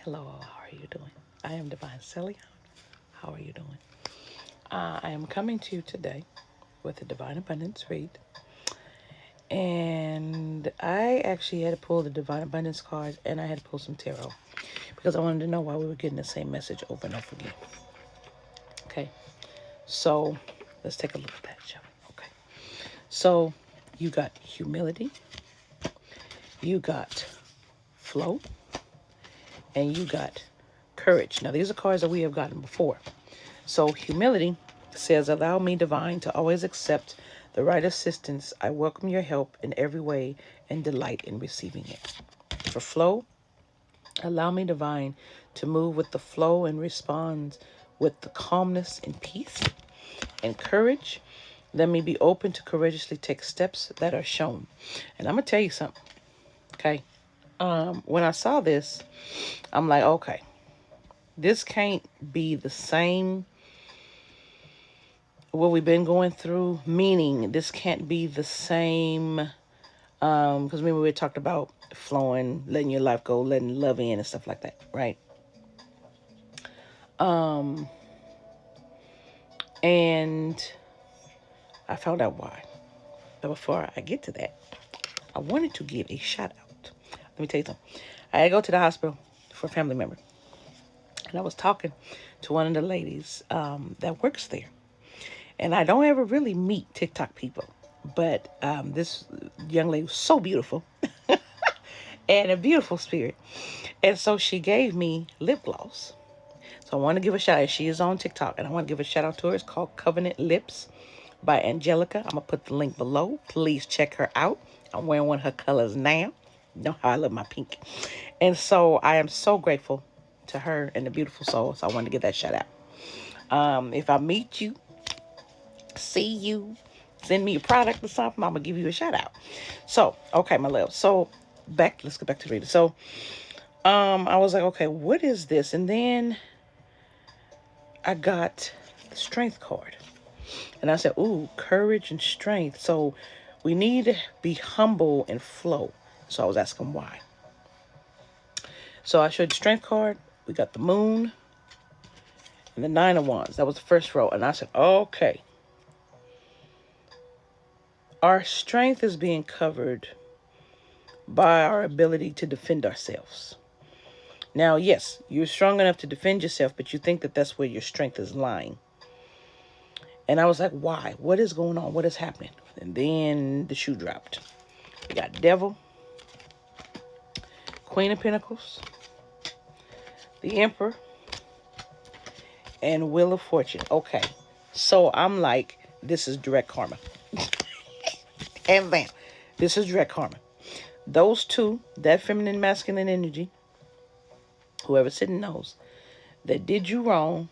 Hello, how are you doing? I am Divine Celia. How are you doing? I am coming to you today with a Divine Abundance read. And I actually had to pull the Divine Abundance cards and I had to pull some tarot because I wanted to know why we were getting the same message over and over again. Okay, so let's take a look at that, shall we? Okay, so you got humility, you got flow, and you got courage. Now, these are cards that we have gotten before. So humility says, allow me, divine, to always accept the right assistance. I welcome your help in every way and delight in receiving it. For flow, allow me, divine, to move with the flow and respond with the calmness and peace. And courage, let me be open to courageously take steps that are shown. And I'm going to tell you something, okay? When I saw this, I'm like, okay, this can't be the same what we've been going through, meaning this can't be the same, because remember we talked about flowing, letting your life go, letting love in and stuff like that, right? And I found out why. But before I get to that, I wanted to give a shout out. Let me tell you something. I had to go to the hospital for a family member, and I was talking to one of the ladies that works there. And I don't ever really meet TikTok people, but this young lady was so beautiful and a beautiful spirit. And so she gave me lip gloss. So I want to give a shout out. She is on TikTok, and I want to give a shout out to her. It's called Covenant Lips by Angelica. I'm going to put the link below. Please check her out. I'm wearing one of her colors now. You know how I love my pink. And so I am so grateful to her and the beautiful soul. So I wanted to give that shout out. If I meet you, see you, send me a product or something, I'm gonna give you a shout out. So okay, my love, so let's go back to the reading. So I was like, okay, what is this? And then I got the strength card, and I said, ooh, courage and strength. So we need to be humble and flow. So I was asking why. So I showed the strength card. We got the moon and the 9 of Wands. That was the first row. And I said, okay, our strength is being covered by our ability to defend ourselves. Now, yes, you're strong enough to defend yourself, but you think that that's where your strength is lying. And I was like, why? What is going on? What is happening? And then the shoe dropped. We got Devil, Queen of Pentacles, the Emperor, and Wheel of Fortune. Okay, so I'm like, this is direct karma. And bam, this is direct karma. Those two, that feminine, masculine energy, whoever's sitting knows, that did you wrong,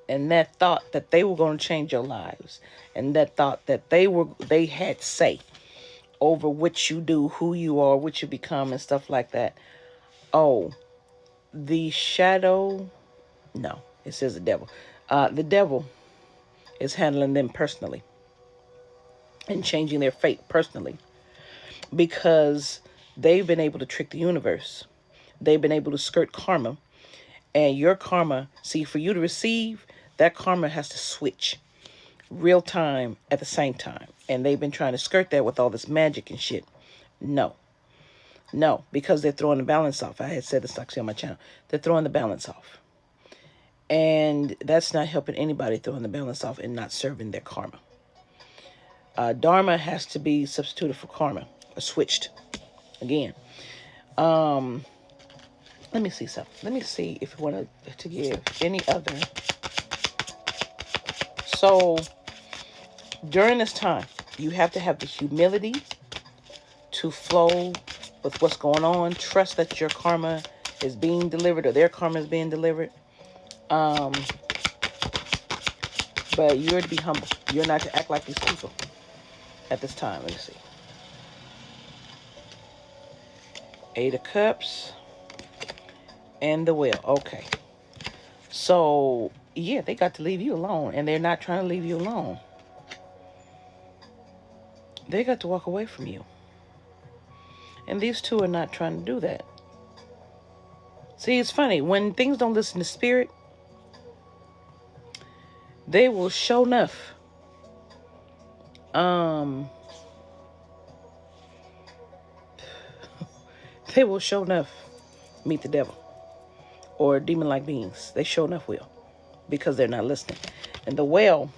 and that thought that they were going to change your lives, and that thought that they had say over what you do, who you are, what you become, and stuff like that. Oh, the shadow, no, it says the devil. The devil is handling them personally and changing their fate personally, because they've been able to trick the universe. They've been able to skirt karma. And your karma, see, for you to receive, that karma has to switch real time at the same time. And they've been trying to skirt that with all this magic and shit. No. No, because they're throwing the balance off. I had said this actually on my channel. They're throwing the balance off. And that's not helping anybody, throwing the balance off and not serving their karma. Dharma has to be substituted for karma, or switched again. Let me see something. Let me see if you want to give any other. So during this time, you have to have the humility to flow with what's going on. Trust that your karma is being delivered, or their karma is being delivered. But you're to be humble. You're not to act like these people at this time. Let me see. 8 of Cups and the Wheel. Okay. So, yeah, they got to leave you alone, and they're not trying to leave you alone. They got to walk away from you. And these two are not trying to do that. See, it's funny. When things don't listen to spirit, they will show enough. They will show enough meet the devil or demon-like beings. They sure enough will, because they're not listening. And the whale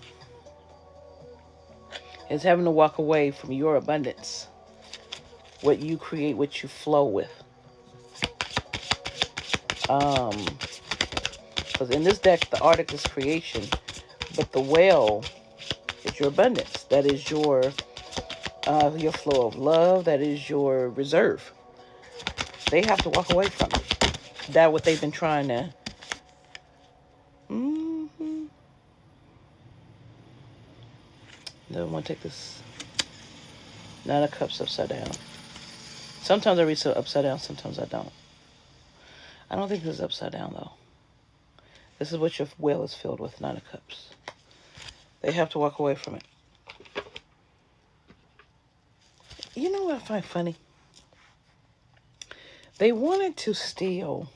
is having to walk away from your abundance, what you create, what you flow with. Because in this deck, the Arctic is creation, but the whale is your abundance. That is your flow of love. That is your reserve. They have to walk away from it. That's what they've been trying to. Don't want to take this Nine of Cups upside down. Sometimes I read so upside down, sometimes I don't. I don't think this is upside down, though. This is what your well is filled with, Nine of Cups. They have to walk away from it. You know what I find funny? They wanted to steal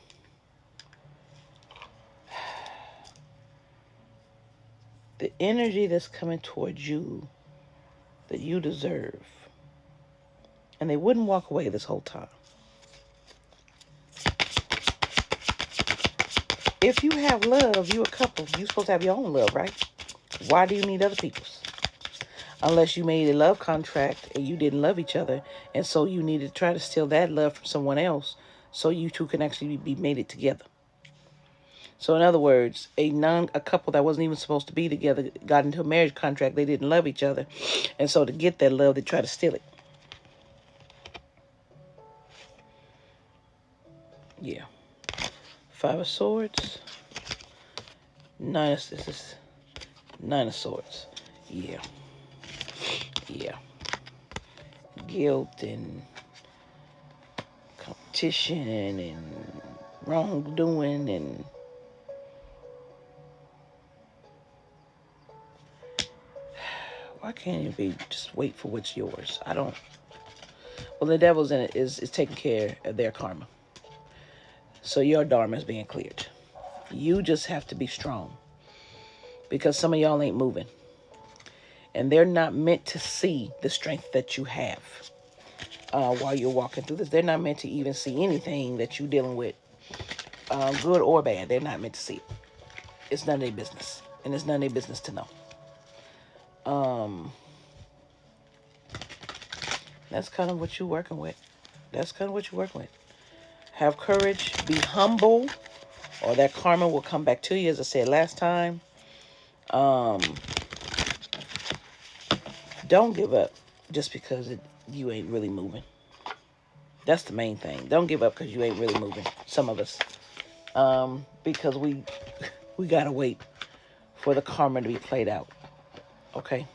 the energy that's coming towards you that you deserve. And they wouldn't walk away this whole time. If you have love, you a couple, you're supposed to have your own love, right? Why do you need other people's? Unless you made a love contract and you didn't love each other, and so you need to try to steal that love from someone else so you two can actually be mated together. So in other words, a couple that wasn't even supposed to be together got into a marriage contract. They didn't love each other, and so to get that love, they try to steal it. Yeah. Five of Swords. This is Nine of Swords. Yeah. Yeah. Guilt and competition and wrongdoing and why can't you be just wait for what's yours? I don't. Well, the devil's in it is taking care of their karma. So your dharma is being cleared. You just have to be strong, because some of y'all ain't moving. And they're not meant to see the strength that you have while you're walking through this. They're not meant to even see anything that you're dealing with, good or bad. They're not meant to see it. It's none of their business. And it's none of their business to know. That's kind of what you're working with. Have courage. Be humble, or that karma will come back to you, as I said last time. Don't give up just because you ain't really moving. That's the main thing. Don't give up because you ain't really moving. Some of us. Because we gotta wait for the karma to be played out. Okay?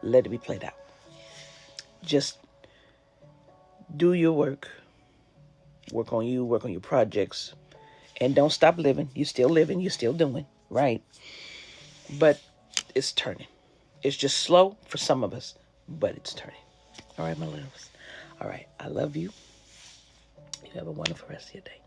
Let it be played out. Just do your work. Work on you. Work on your projects. And don't stop living. You're still living. You're still doing. Right? But it's turning. It's just slow for some of us, but it's turning. All right, my loves. All right. I love you. You have a wonderful rest of your day.